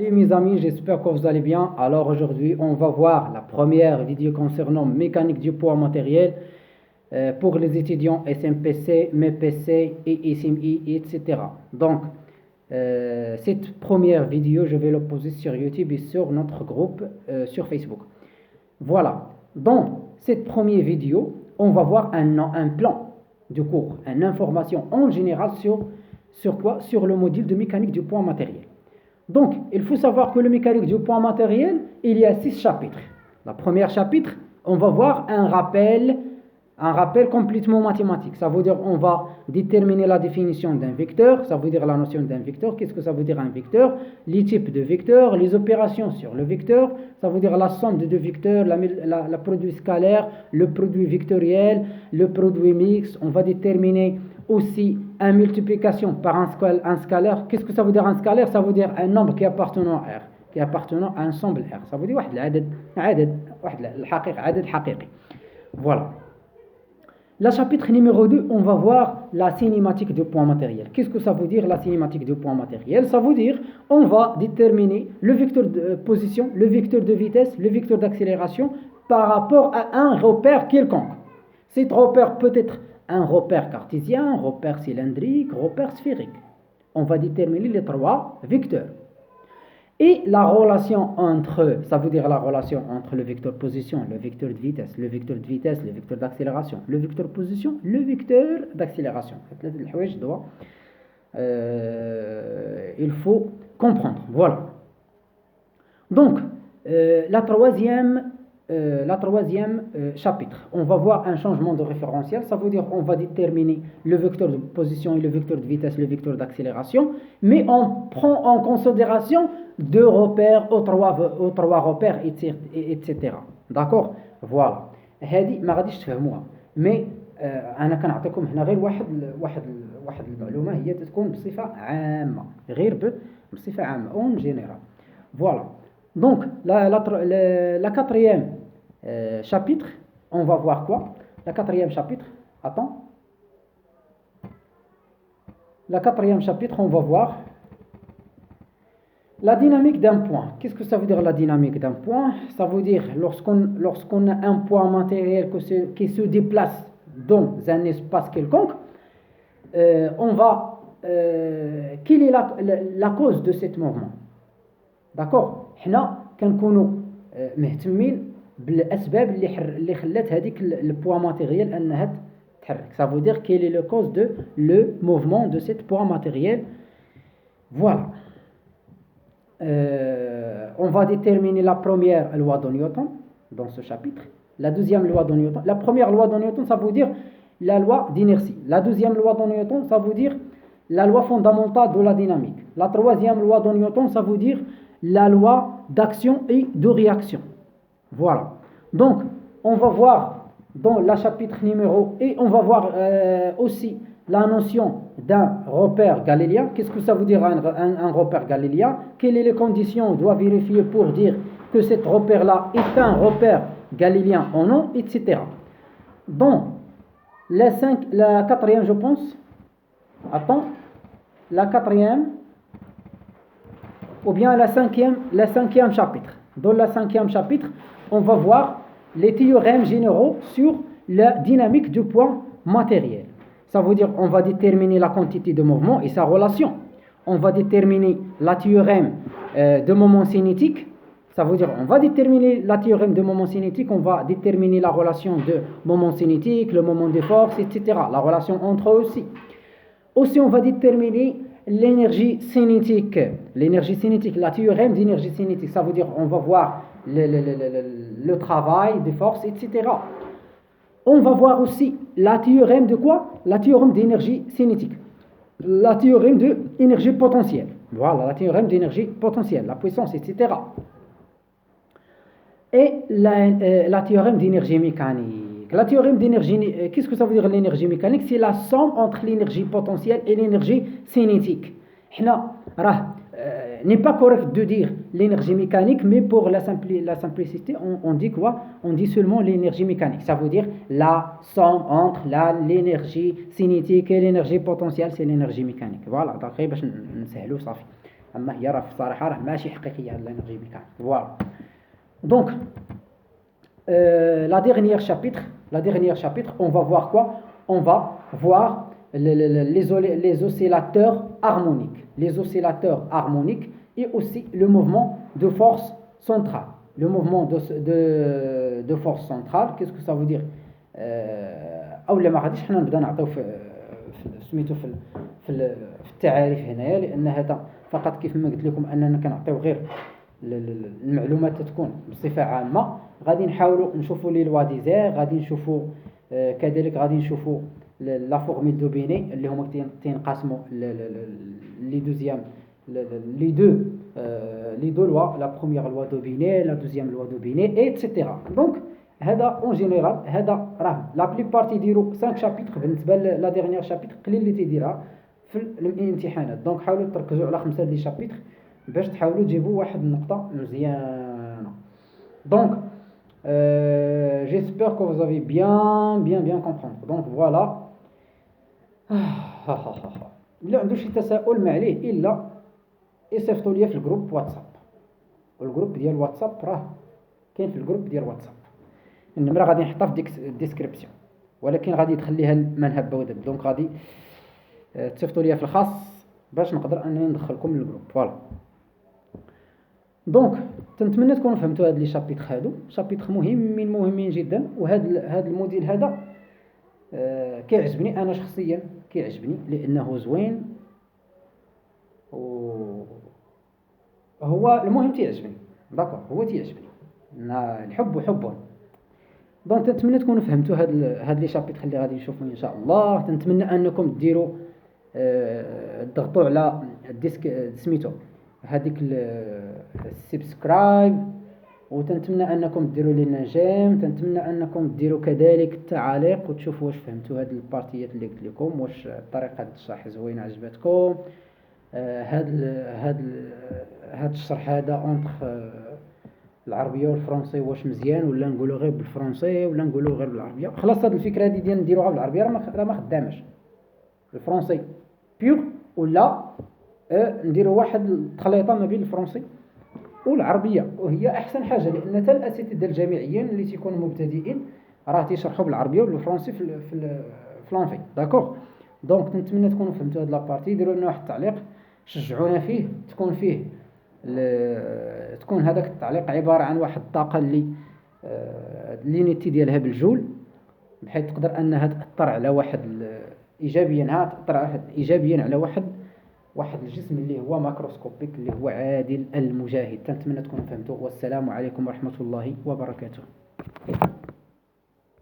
Salut mes amis, j'espère que vous allez bien. Alors aujourd'hui, on va voir la première vidéo concernant mécanique du poids matériel pour les étudiants SMPC, MEPC et SMI, etc. Donc, cette première vidéo, je vais la poser sur YouTube et sur notre groupe sur Facebook. Voilà. Dans cette première vidéo, on va voir un plan de cours, une information en général sur quoi? Sur le module de mécanique du poids matériel. Donc, il faut savoir que le mécanique du poids matériel, il y a 6 chapitres. Le premier chapitre, on va voir un rappel complètement mathématique. Ça veut dire on va déterminer la définition d'un vecteur, ça veut dire la notion d'un vecteur, qu'est-ce que ça veut dire un vecteur, les types de vecteurs, les opérations sur le vecteur, ça veut dire la somme de deux vecteurs, la produit scalaire, le produit vectoriel, le produit mixte. On va déterminer aussi une multiplication par un scalaire. Qu'est-ce que ça veut dire un scalaire? Ça veut dire un nombre qui appartient à R, qui appartient à un ensemble R. Ça veut dire عدد حقيقي. Voilà. Le chapitre numéro 2, on va voir la cinématique du point matériel. Qu'est-ce que ça veut dire la cinématique du point matériel? Ça veut dire on va déterminer le vecteur de position, le vecteur de vitesse, le vecteur d'accélération par rapport à un repère quelconque. Cet repère peut être un repère cartésien, un repère cylindrique, un repère sphérique. On va déterminer les trois vecteurs. Et la relation entre, ça veut dire la relation entre le vecteur position, le vecteur de vitesse, le vecteur d'accélération, le vecteur position, le vecteur d'accélération. Il faut comprendre. Voilà. Donc, la troisième chapitre, on va voir un changement de référentiel. Ça veut dire on va déterminer le vecteur de position et le vecteur de vitesse, le vecteur d'accélération, mais on prend en considération deux repères ou trois repères, etc. d'accord. Voilà. هذه ما غاديش تفهموها، مي انا كنعطيكم هنا غير واحد المعلومه هي تكون بصفه عامه، غير بصفه عامه اون جينيرال. Voilà. Donc, la quatrième chapitre, on va voir quoi? La quatrième chapitre, La quatrième chapitre, on va voir la dynamique d'un point. Qu'est-ce que ça veut dire la dynamique d'un point? Ça veut dire lorsqu'on a un point matériel qui se déplace dans un espace quelconque, on va... quelle est la cause de ce mouvement? d'accord. حنا كنكونوا مهتمين بالاسباب اللي خلات هذيك البوا ماتيريال انها تتحرك. Ça veut dire quelle est la cause de le mouvement de cette poids matériel. Voilà. On va déterminer la première loi de Newton dans ce chapitre, la deuxième loi de Newton. La première loi de Newton, ça veut dire la loi d'inertie. La deuxième loi de Newton, ça veut dire la loi fondamentale de la dynamique. La troisième loi de Newton, ça veut dire la loi d'action et de réaction. Voilà. Donc, on va voir dans le chapitre numéro, et on va voir aussi la notion d'un repère galiléen. Qu'est-ce que ça veut dire un repère galiléen? Quelles sont les conditions on doit vérifier pour dire que cet repère-là est un repère galiléen ou non, etc. Donc, la quatrième, je pense. La quatrième, ou bien la cinquième chapitre. Dans le cinquième chapitre, on va voir les théorèmes généraux sur la dynamique du poids matériel. Ça veut dire on va déterminer la quantité de mouvement et sa relation. On va déterminer la théorème de moment cinétique. Ça veut dire on va déterminer la théorème de moment cinétique, on va déterminer la relation de moment cinétique, le moment de force, etc. La relation entre eux aussi. Aussi, on va déterminer l'énergie cinétique. L'énergie cinétique, la théorème d'énergie cinétique, ça veut dire on va voir le travail de force, etc. On va voir aussi la théorème de quoi? La théorème d'énergie cinétique. La théorème d'énergie potentielle. Voilà, la théorème d'énergie potentielle, la puissance, etc. Et la théorème d'énergie mécanique. La théorème d'énergie, qu'est-ce que ça veut dire l'énergie mécanique? C'est la somme entre l'énergie potentielle et l'énergie cinétique. N'est pas correct de dire l'énergie mécanique, mais pour la simplicité, on dit quoi? On dit seulement l'énergie mécanique. Ça veut dire la somme entre l'énergie cinétique et l'énergie potentielle, c'est l'énergie mécanique. Voilà, اما هي راه في الصراحه راه ماشي حقيقيه هاد لينيرجي ميكانيك. فوالا دونك la dernière chapitre, on va voir quoi? On va voir les oscillateurs harmoniques. Les oscillateurs harmoniques et aussi le mouvement de force centrale. Le mouvement de force centrale, qu'est-ce que ça veut dire? اولا ما غاديش حنا نبدا نعطيو سميتو في التعاريف هنايا، لان هذا فقط كيف ما قلت لكم اننا كنعطيو غير المعلومات تكون بصفه عامه. غادي نحاولوا نشوفوا لي لوا ديزير، غادي نشوفوا كذلك غادي نشوفوا لا فورميل دو بيني اللي هما تينقسموا لي دوزيام لي دو لوا، لا بروميير لوا دو بيني، لا دوزيام لوا دو بيني ايتترا. دونك هذا اون جينيرال، هذا راه لا بلي بارتي يديروا 5 شابيتر، بالنسبه لا ديرنيير شابيتر قليل اللي تيديرها في الامتحانات. دونك حاولوا تركزوا على 5 ديال لي شابيتر باش تحاولوا تجيبوا واحد النقطه مزيانه. دونك j'espère que vous avez bien comprendre. Donc voilà. إلا عنده شي تساؤل ما عليه الا يصيفطوا لي في الجروب واتساب، والجروب ديال واتساب راه كاين في الجروب ديال واتساب، النمره غادي نحطها في الديسكريبسيون، ولكن غادي تخليها المنهب بودب. دونك غادي تصيفطوا لي في الخاص باش نقدر انني ندخلكم للجروب. فوالا دونك تنتمنى تكونوا فهمتوا هاد لي شابيتر، هادو شابيتر مهمين جدا. وهذا الموديل هذا كيعجبني انا شخصيا، كيعجبني لانه زوين وهو المهم تيعجبني. داكور هو تيعجبني، الحب حب. دونك تنتمنى تكونوا فهمتوا هاد لي شابيتر اللي غادي نشوفوا ان شاء الله. تنتمنى انكم ديروا تضغطوا على الديسك سميتو هذيك السبسكرايب، وتنتمنى انكم ديروا لنا جيم. تنتمنى انكم ديروا كذلك التعاليق وتشوفوا واش فهمتوا هاد البارتيات اللي قلت لكم، واش طريقه الشرح زوينه عجبتكم. هاد الشرح هذا اونتر العربيه والفرنسي واش مزيان، ولا نقولوا غير بالفرنسي ولا نقولوا غير بالعربيه. خلاص هاد الفكره هذه ديال نديروها بالعربيه راه ما خداماش. الفرنسي بيور ولا نديروا واحد التخليطه ما بين الفرنسي والعربيه، وهي احسن حاجه، لان حتى الاساتذه الجامعيين اللي تيكونوا مبتدئين راه تيشرحوا بالعربيه والفرنسي في لانفي. داكوغ دونك نتمنى تكونوا فهمتوا هاد لابارتي. ديروا لنا واحد التعليق شجعونا فيه، تكون هذاك التعليق عباره عن واحد الطاقه اللي نيتي ديالها بالجول، بحيث تقدر انها تاثر على واحد ايجابيا على واحد الجسم اللي هو ماكروسكوبيك، اللي هو عادل المجاهد. تنتمنى تكونوا فهمتوا، والسلام عليكم ورحمه الله وبركاته.